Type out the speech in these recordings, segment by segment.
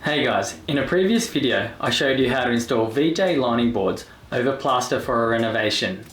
Hey guys, in a previous video I showed you how to install VJ lining boards over plaster for a renovation.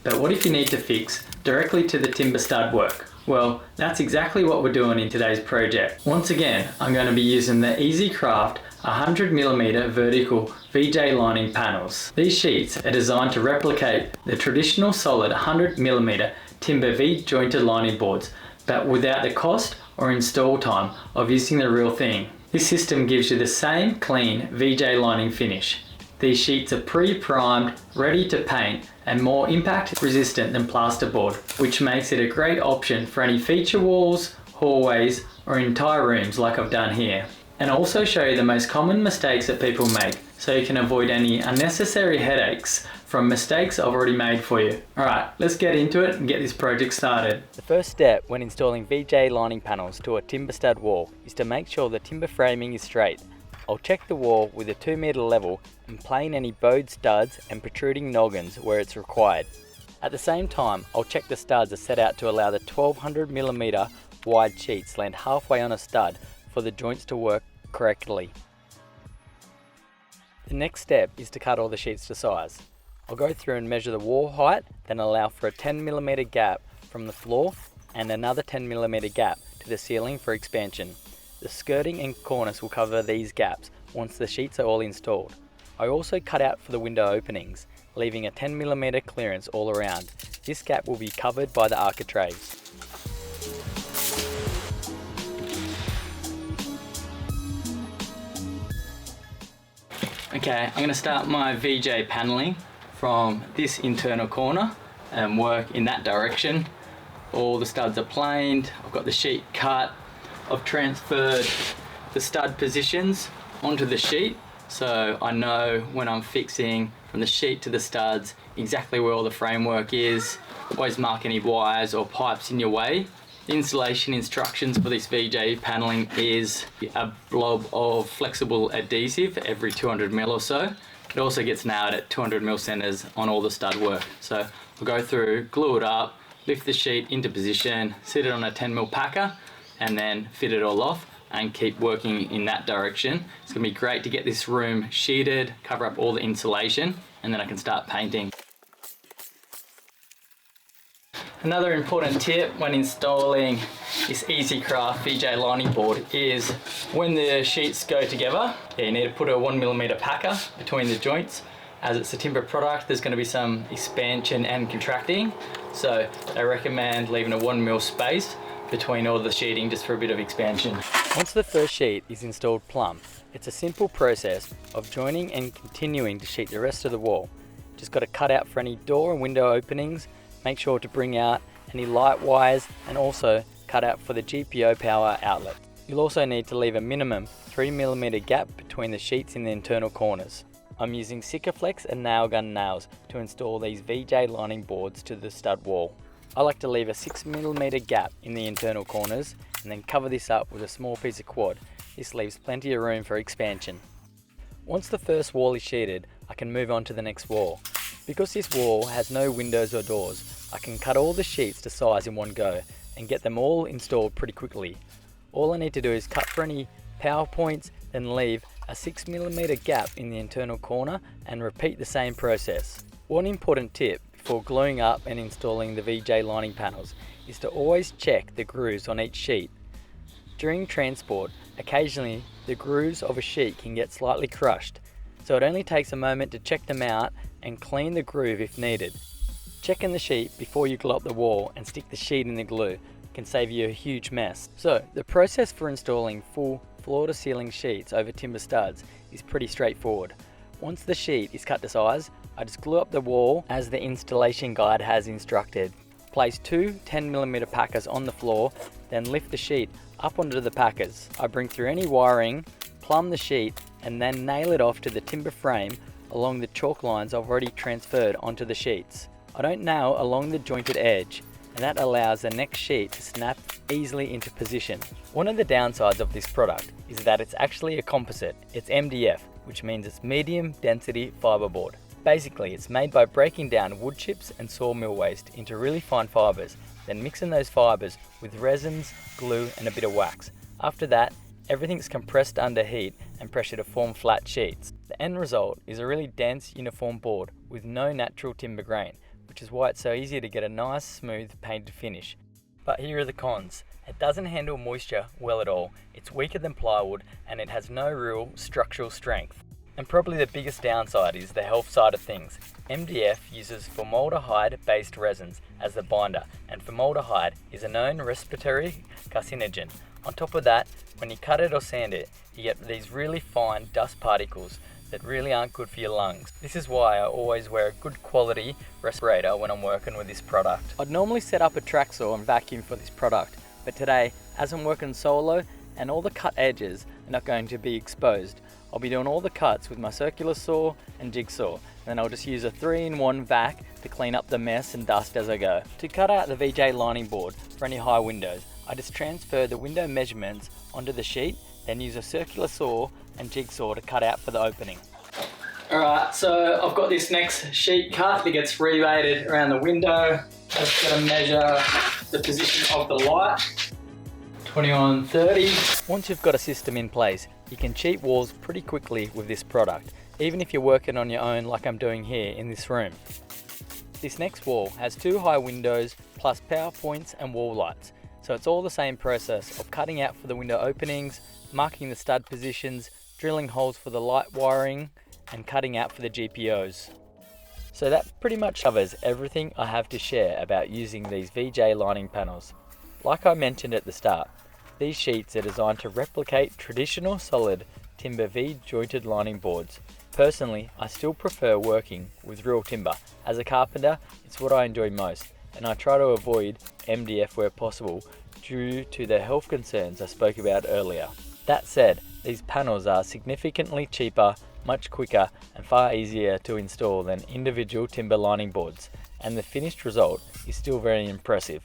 But what if you need to fix directly to the timber stud work? Well, that's exactly what we're doing in today's project. Once again, I'm going to be using the EasyCraft 100mm vertical VJ lining panels. These sheets are designed to replicate the traditional solid 100mm timber V-jointed lining boards, but without the cost or install time of using the real thing. This system gives you the same clean VJ lining finish. These sheets are pre-primed, ready to paint, and more impact resistant than plasterboard, which makes it a great option for any feature walls, hallways, or entire rooms like I've done here. And I'll also show you the most common mistakes that people make, so you can avoid any unnecessary headaches from mistakes I've already made for you. Alright, let's get into it and get this project started. The first step when installing VJ lining panels to a timber stud wall is to make sure the timber framing is straight. I'll check the wall with a 2 meter level and plane any bowed studs and protruding noggins where it's required. At the same time, I'll check the studs are set out to allow the 1200mm wide sheets land halfway on a stud for the joints to work correctly. The next step is to cut all the sheets to size. I'll go through and measure the wall height, then allow for a 10mm gap from the floor and another 10mm gap to the ceiling for expansion. The skirting and cornice will cover these gaps once the sheets are all installed. I also cut out for the window openings, leaving a 10mm clearance all around. This gap will be covered by the architraves. Okay, I'm going to start my VJ paneling from this internal corner and work in that direction. All the studs are planed, I've got the sheet cut, I've transferred the stud positions onto the sheet so I know when I'm fixing from the sheet to the studs exactly where all the framework is. Always mark any wires or pipes in your way. The installation instructions for this VJ paneling is a blob of flexible adhesive every 200mm or so. It also gets nailed at 200mm centers on all the stud work. So we'll go through, glue it up, lift the sheet into position, sit it on a 10mm packer, and then fit it all off and keep working in that direction. It's gonna be great to get this room sheeted, cover up all the insulation, and then I can start painting. Another important tip when installing this EasyCraft VJ lining board is when the sheets go together, you need to put a 1mm packer between the joints. As it's a timber product, there's going to be some expansion and contracting, so I recommend leaving a 1mm space between all the sheeting just for a bit of expansion. Once the first sheet is installed plumb, it's a simple process of joining and continuing to sheet the rest of the wall. Just got to cut out for any door and window openings. Make sure to bring out any light wires and also cut out for the GPO power outlet. You'll also need to leave a minimum 3mm gap between the sheets in the internal corners. I'm using Sikaflex and nail gun nails to install these VJ lining boards to the stud wall. I like to leave a 6mm gap in the internal corners and then cover this up with a small piece of quad. This leaves plenty of room for expansion. Once the first wall is sheeted, I can move on to the next wall. Because this wall has no windows or doors, I can cut all the sheets to size in one go and get them all installed pretty quickly. All I need to do is cut for any power points, then leave a 6mm gap in the internal corner and repeat the same process. One important tip before gluing up and installing the VJ lining panels is to always check the grooves on each sheet. During transport, occasionally the grooves of a sheet can get slightly crushed, so it only takes a moment to check them out and clean the groove if needed. Checking the sheet before you glue up the wall and stick the sheet in the glue can save you a huge mess. So the process for installing full floor to ceiling sheets over timber studs is pretty straightforward. Once the sheet is cut to size, I just glue up the wall as the installation guide has instructed. Place two 10mm packers on the floor, then lift the sheet up onto the packers. I bring through any wiring, plumb the sheet, and then nail it off to the timber frame along the chalk lines I've already transferred onto the sheets. I don't nail along the jointed edge, and that allows the next sheet to snap easily into position. One of the downsides of this product is that it's actually a composite. It's MDF, which means it's medium density fiberboard. Basically, it's made by breaking down wood chips and sawmill waste into really fine fibers, then mixing those fibers with resins, glue, and a bit of wax. After that, everything's compressed under heat and pressure to form flat sheets. The end result is a really dense, uniform board with no natural timber grain, which is why it's so easy to get a nice, smooth painted finish. But here are the cons. It doesn't handle moisture well at all, it's weaker than plywood, and it has no real structural strength. And probably the biggest downside is the health side of things. MDF uses formaldehyde-based resins as the binder, and formaldehyde is a known respiratory carcinogen. On top of that, when you cut it or sand it, you get these really fine dust particles that really aren't good for your lungs. This is why I always wear a good quality respirator when I'm working with this product. I'd normally set up a track saw and vacuum for this product, but today, as I'm working solo and all the cut edges are not going to be exposed, I'll be doing all the cuts with my circular saw and jigsaw. Then I'll just use a 3-in-1 vac to clean up the mess and dust as I go. To cut out the VJ lining board for any high windows, I just transfer the window measurements onto the sheet, then use a circular saw and jigsaw to cut out for the opening. Alright, so I've got this next sheet cut that gets related around the window. Just got to measure the position of the light. 2130. Once you've got a system in place, you can cheat walls pretty quickly with this product, even if you're working on your own like I'm doing here in this room. This next wall has 2 high windows plus power points and wall lights, so it's all the same process of cutting out for the window openings, marking the stud positions, drilling holes for the light wiring, and cutting out for the GPOs. So that pretty much covers everything I have to share about using these VJ lining panels. Like I mentioned at the start, these sheets are designed to replicate traditional solid timber V-jointed lining boards. Personally, I still prefer working with real timber. As a carpenter, it's what I enjoy most, and I try to avoid MDF where possible due to the health concerns I spoke about earlier. That said, these panels are significantly cheaper, much quicker, and far easier to install than individual timber lining boards, and the finished result is still very impressive.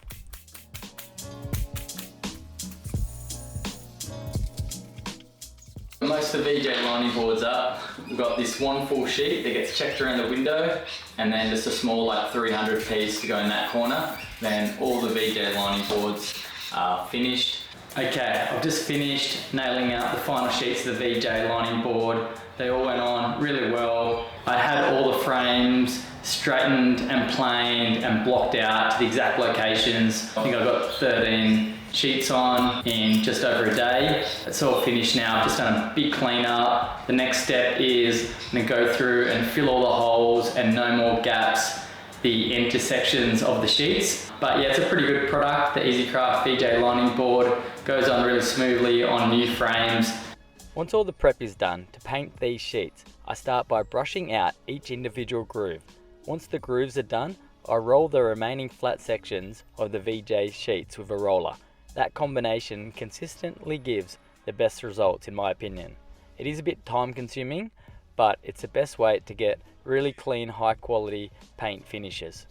Most of the VJ lining boards up, we've got this one full sheet that gets checked around the window, and then just a small like 300 piece to go in that corner. Then all the VJ lining boards are finished. Okay, I've just finished nailing out the final sheets of the VJ lining board. They all went on really well. I had all the frames straightened and planed and blocked out to the exact locations. I think I got 13 sheets on in just over a day. It's all finished now. I've just done a big clean up. The next step is I'm gonna go through and fill all the holes and no more gaps, the intersections of the sheets. But yeah, it's a pretty good product. The EasyCraft VJ lining board goes on really smoothly on new frames. Once all the prep is done to paint these sheets, I start by brushing out each individual groove. Once the grooves are done, I roll the remaining flat sections of the VJ sheets with a roller. That combination consistently gives the best results in my opinion. It is a bit time consuming, but it's the best way to get really clean, high quality paint finishes.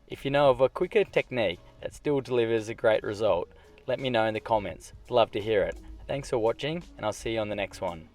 If you know of a quicker technique that still delivers a great result, let me know in the comments. I'd love to hear it. Thanks for watching, and I'll see you on the next one.